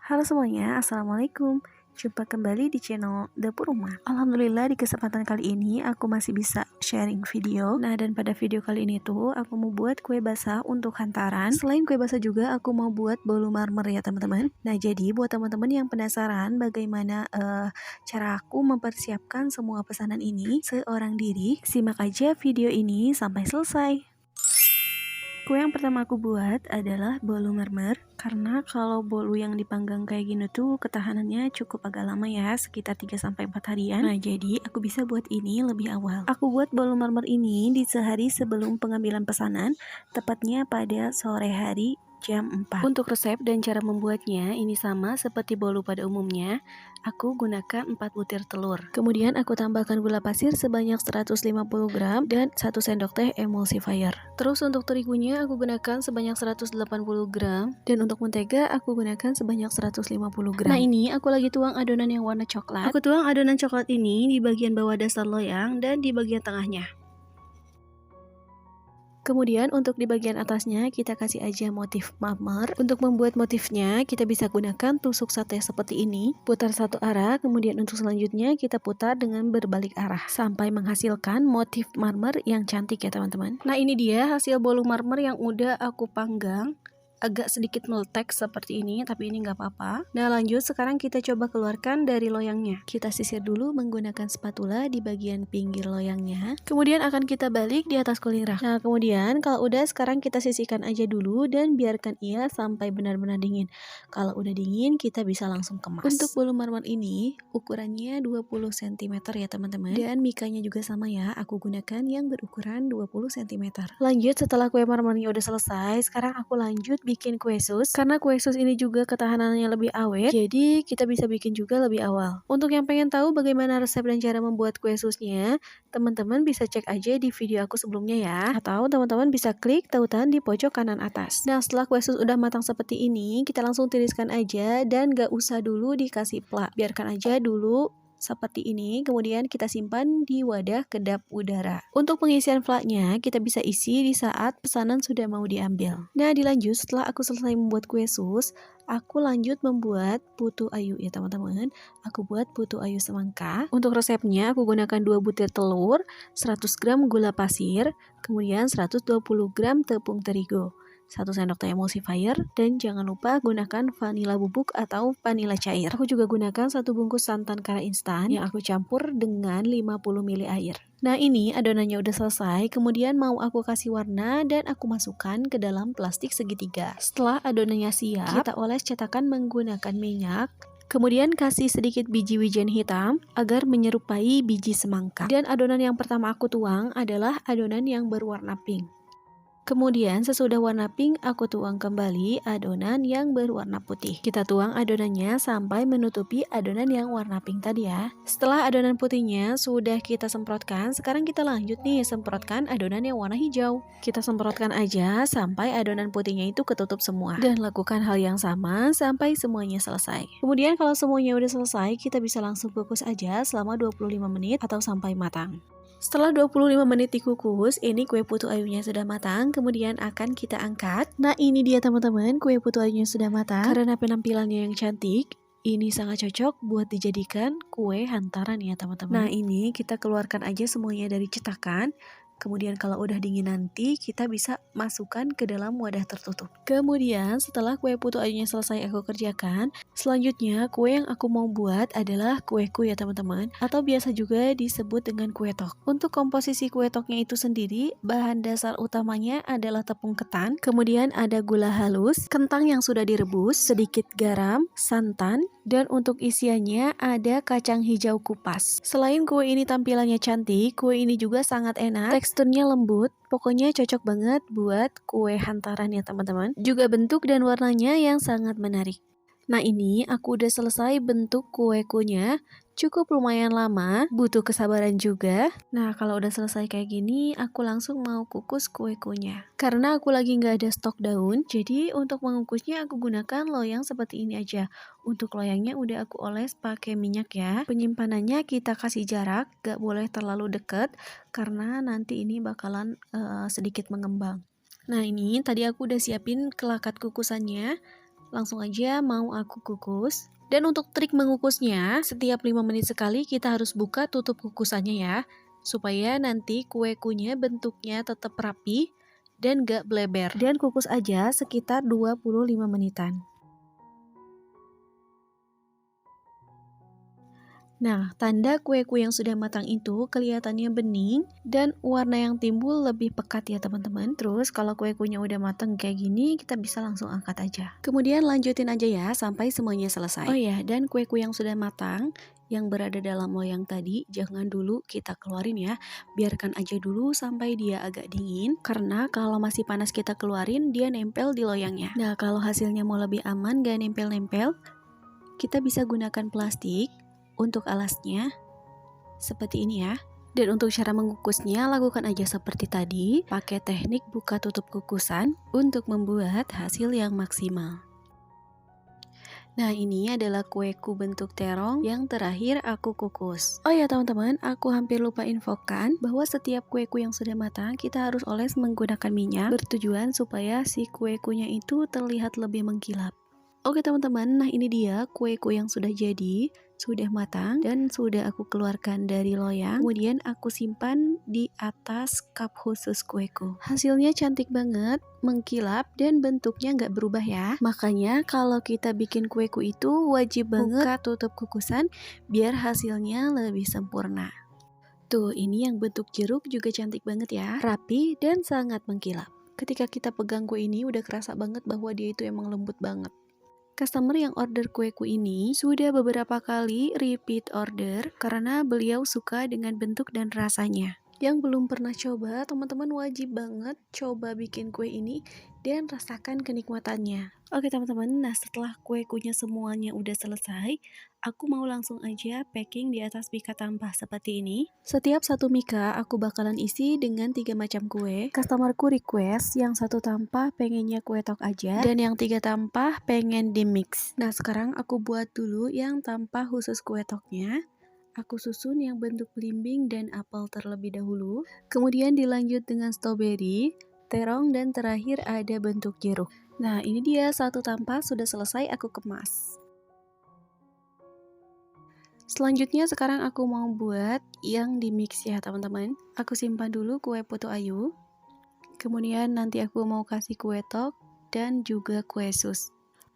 Halo semuanya, Assalamualaikum. Jumpa kembali di channel Dapur Rumah. Alhamdulillah di kesempatan kali ini aku masih bisa sharing video. Nah, dan pada video kali ini tuh aku mau buat kue basah untuk hantaran. Selain kue basah juga aku mau buat bolu marmer ya teman-teman. Nah, jadi buat teman-teman yang penasaran bagaimana cara aku mempersiapkan semua pesanan ini seorang diri, simak aja video ini sampai selesai. Kue yang pertama aku buat adalah bolu marmer, karena kalau bolu yang dipanggang kayak gini tuh ketahanannya cukup agak lama ya, sekitar 3-4 harian. Nah, jadi aku bisa buat ini lebih awal. Aku buat bolu marmer ini di sehari sebelum pengambilan pesanan, tepatnya pada sore hari jam 4. Untuk resep dan cara membuatnya ini sama seperti bolu pada umumnya. Aku gunakan 4 butir telur. Kemudian aku tambahkan gula pasir sebanyak 150 gram dan 1 sendok teh emulsifier. Terus untuk terigunya aku gunakan sebanyak 180 gram dan untuk mentega aku gunakan sebanyak 150 gram. Nah, ini aku lagi tuang adonan yang warna coklat. Aku tuang adonan coklat ini di bagian bawah dasar loyang dan di bagian tengahnya. Kemudian untuk di bagian atasnya kita kasih aja motif marmer. Untuk membuat motifnya kita bisa gunakan tusuk sate seperti ini. Putar satu arah, kemudian untuk selanjutnya kita putar dengan berbalik arah sampai menghasilkan motif marmer yang cantik ya teman-teman. Nah, ini dia hasil bolu marmer yang udah aku panggang. Agak sedikit meletek seperti ini, tapi ini nggak apa-apa. Nah, lanjut sekarang kita coba keluarkan dari loyangnya. Kita sisir dulu menggunakan spatula di bagian pinggir loyangnya. Kemudian akan kita balik di atas cooling rack. Nah, kemudian kalau udah sekarang kita sisihkan aja dulu dan biarkan ia sampai benar-benar dingin. Kalau udah dingin kita bisa langsung kemas. Untuk bolu marmer ini ukurannya 20 cm ya teman-teman. Dan mikanya juga sama ya, aku gunakan yang berukuran 20 cm. Lanjut setelah kue marmernya udah selesai, sekarang aku lanjut bikin kue sus. Karena kue sus ini juga ketahanannya lebih awet, jadi kita bisa bikin juga lebih awal. Untuk yang pengen tahu bagaimana resep dan cara membuat kue susnya, teman-teman bisa cek aja di video aku sebelumnya ya. Atau teman-teman bisa klik tautan di pojok kanan atas. Nah, setelah kue sus udah matang seperti ini, kita langsung tiriskan aja dan gak usah dulu dikasih plak. Biarkan aja dulu seperti ini, kemudian kita simpan di wadah kedap udara. Untuk pengisian flaknya kita bisa isi di saat pesanan sudah mau diambil. Nah, dilanjut setelah aku selesai membuat kue sus, aku lanjut membuat putu ayu ya teman-teman. Aku buat putu ayu semangka. Untuk resepnya aku gunakan 2 butir telur, 100 gram gula pasir, kemudian 120 gram tepung terigu, 1 sendok teh emulsifier, dan jangan lupa gunakan vanila bubuk atau vanila cair. Aku juga gunakan 1 bungkus santan kara instan yang aku campur dengan 50 ml air. Nah, ini adonannya udah selesai, kemudian mau aku kasih warna dan aku masukkan ke dalam plastik segitiga. Setelah adonannya siap, kita oles cetakan menggunakan minyak. Kemudian kasih sedikit biji wijen hitam agar menyerupai biji semangka. Dan adonan yang pertama aku tuang adalah adonan yang berwarna pink. Kemudian sesudah warna pink aku tuang kembali adonan yang berwarna putih. Kita tuang adonannya sampai menutupi adonan yang warna pink tadi ya. Setelah adonan putihnya sudah kita semprotkan, sekarang kita lanjut nih semprotkan adonan yang warna hijau. Kita semprotkan aja sampai adonan putihnya itu ketutup semua. Dan lakukan hal yang sama sampai semuanya selesai. Kemudian kalau semuanya udah selesai, kita bisa langsung kukus aja selama 25 menit atau sampai matang. Setelah 25 menit dikukus, ini kue putu ayunya sudah matang, kemudian akan kita angkat. Nah, ini dia teman-teman, kue putu ayunya sudah matang. Karena penampilannya yang cantik, ini sangat cocok buat dijadikan kue hantaran ya teman-teman. Nah, ini kita keluarkan aja semuanya dari cetakan. Kemudian kalau udah dingin nanti kita bisa masukkan ke dalam wadah tertutup. Kemudian setelah kue putu ayunya selesai aku kerjakan, selanjutnya kue yang aku mau buat adalah kueku ya teman-teman, atau biasa juga disebut dengan kue tok. Untuk komposisi kue toknya itu sendiri, bahan dasar utamanya adalah tepung ketan, kemudian ada gula halus, kentang yang sudah direbus, sedikit garam, santan, dan untuk isiannya ada kacang hijau kupas. Selain kue ini tampilannya cantik, kue ini juga sangat enak, teksturnya lembut, pokoknya cocok banget buat kue hantaran ya teman-teman. Juga bentuk dan warnanya yang sangat menarik. Nah, ini aku udah selesai bentuk kue-kuenya. Cukup lumayan lama, butuh kesabaran juga. Nah, kalau udah selesai kayak gini, aku langsung mau kukus kue-kuenya. Karena aku lagi nggak ada stok daun, jadi untuk mengukusnya aku gunakan loyang seperti ini aja. Untuk loyangnya udah aku oles pakai minyak ya. Penyimpanannya kita kasih jarak, gak boleh terlalu deket, karena nanti ini bakalan sedikit mengembang. Nah, ini tadi aku udah siapin kelakat kukusannya. Langsung aja mau aku kukus. Dan untuk trik mengukusnya, setiap 5 menit sekali kita harus buka tutup kukusannya ya. Supaya nanti kue-kuenya bentuknya tetap rapi dan gak bleber. Dan kukus aja sekitar 25 menitan. Nah, tanda kue-kue yang sudah matang itu kelihatannya bening dan warna yang timbul lebih pekat ya teman-teman. Terus kalau kue-kuenya udah matang kayak gini, kita bisa langsung angkat aja. Kemudian lanjutin aja ya sampai semuanya selesai. Oh ya, dan kue-kue yang sudah matang, yang berada dalam loyang tadi, jangan dulu kita keluarin ya. Biarkan aja dulu sampai dia agak dingin, karena kalau masih panas kita keluarin, dia nempel di loyangnya. Nah, kalau hasilnya mau lebih aman, gak nempel-nempel, kita bisa gunakan plastik untuk alasnya, seperti ini ya. Dan untuk cara mengukusnya, lakukan aja seperti tadi, pakai teknik buka tutup kukusan untuk membuat hasil yang maksimal. Nah, ini adalah kueku bentuk terong yang terakhir aku kukus. Oh ya teman-teman, aku hampir lupa infokan bahwa setiap kueku yang sudah matang kita harus oles menggunakan minyak, bertujuan supaya si kuekunya itu terlihat lebih mengkilap. Oke teman-teman, nah ini dia kue-kue yang sudah jadi, sudah matang dan sudah aku keluarkan dari loyang. Kemudian aku simpan di atas cup khusus kueku. Hasilnya cantik banget, mengkilap dan bentuknya nggak berubah ya. Makanya kalau kita bikin kueku itu wajib banget buka tutup kukusan biar hasilnya lebih sempurna. Tuh, ini yang bentuk jeruk juga cantik banget ya, rapi dan sangat mengkilap. Ketika kita pegang kue ini udah kerasa banget bahwa dia itu emang lembut banget. Customer yang order kueku ini sudah beberapa kali repeat order karena beliau suka dengan bentuk dan rasanya. Yang belum pernah coba, teman-teman wajib banget coba bikin kue ini dan rasakan kenikmatannya. Oke teman-teman, nah setelah kue-kuenya semuanya udah selesai, aku mau langsung aja packing di atas mika tampah seperti ini. Setiap satu mika aku bakalan isi dengan 3 macam kue. Customerku request yang satu tampah pengennya kue tok aja, dan yang 3 tampah pengen di mix. Nah sekarang aku buat dulu yang tampah khusus kue toknya. Aku susun yang bentuk belimbing dan apel terlebih dahulu, kemudian dilanjut dengan strawberry, terong, dan terakhir ada bentuk jeruk. Nah ini dia satu tampah sudah selesai aku kemas. Selanjutnya sekarang aku mau buat yang di mix ya teman-teman. Aku simpan dulu kue putu ayu, kemudian nanti aku mau kasih kue tok dan juga kue sus.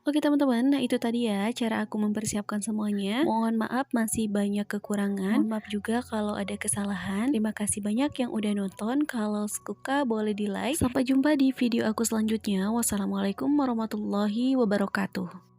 Oke teman-teman, nah itu tadi ya cara aku mempersiapkan semuanya. Mohon maaf masih banyak kekurangan. Mohon maaf juga kalau ada kesalahan. Terima kasih banyak yang udah nonton. Kalau suka boleh di like. Sampai jumpa di video aku selanjutnya. Wassalamualaikum warahmatullahi wabarakatuh.